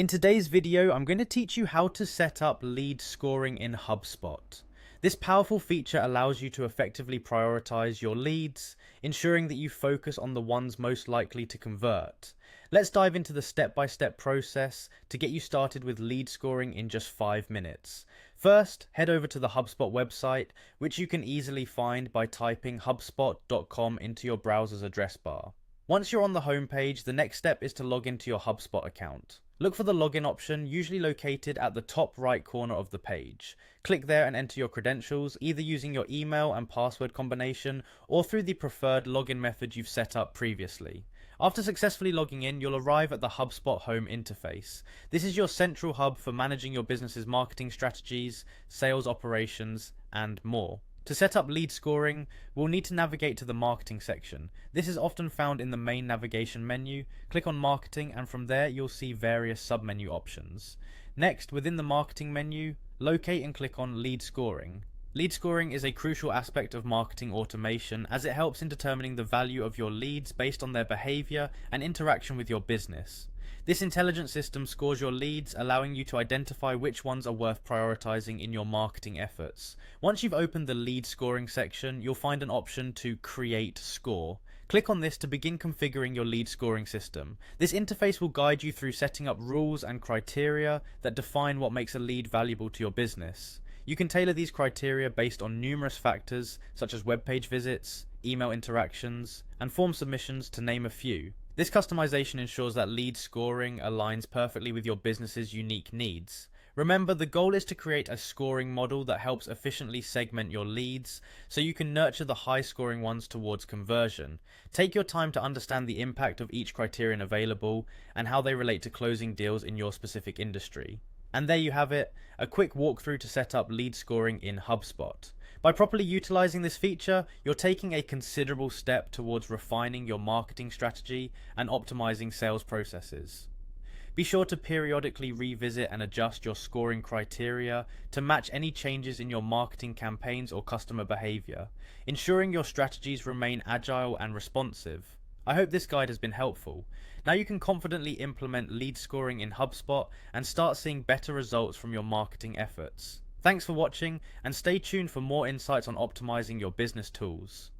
In today's video, I'm going to teach you how to set up lead scoring in Hubspot. This powerful feature allows you to effectively prioritize your leads, ensuring that you focus on the ones most likely to convert. Let's dive into the step-by-step process to get you started with lead scoring in just 5 minutes. First, head over to the Hubspot website, which you can easily find by typing hubspot.com into your browser's address bar. Once you're on the homepage, the next step is to log into your Hubspot account. Look for the login option, usually located at the top right corner of the page. Click there and enter your credentials, either using your email and password combination or through the preferred login method you've set up previously. After successfully logging in, you'll arrive at the Hubspot home interface. This is your central hub for managing your business's marketing strategies, sales operations, and more. To set up lead scoring, we'll need to navigate to the marketing section. This is often found in the main navigation menu. Click on marketing and from there you'll see various submenu options. Next, within the marketing menu, locate and click on lead scoring. Lead scoring is a crucial aspect of marketing automation as it helps in determining the value of your leads based on their behavior and interaction with your business. This intelligent system scores your leads, allowing you to identify which ones are worth prioritizing in your marketing efforts. Once you've opened the lead scoring section, you'll find an option to create score. Click on this to begin configuring your lead scoring system. This interface will guide you through setting up rules and criteria that define what makes a lead valuable to your business. You can tailor these criteria based on numerous factors such as web page visits, email interactions, and form submissions, to name a few. This customization ensures that lead scoring aligns perfectly with your business's unique needs. Remember, the goal is to create a scoring model that helps efficiently segment your leads so you can nurture the high scoring ones towards conversion. Take your time to understand the impact of each criterion available and how they relate to closing deals in your specific industry. And there you have it, a quick walkthrough to set up lead scoring in HubSpot. By properly utilizing this feature, you're taking a considerable step towards refining your marketing strategy and optimizing sales processes. Be sure to periodically revisit and adjust your scoring criteria to match any changes in your marketing campaigns or customer behavior, ensuring your strategies remain agile and responsive. I hope this guide has been helpful. Now you can confidently implement lead scoring in HubSpot and start seeing better results from your marketing efforts. Thanks for watching, and stay tuned for more insights on optimizing your business tools.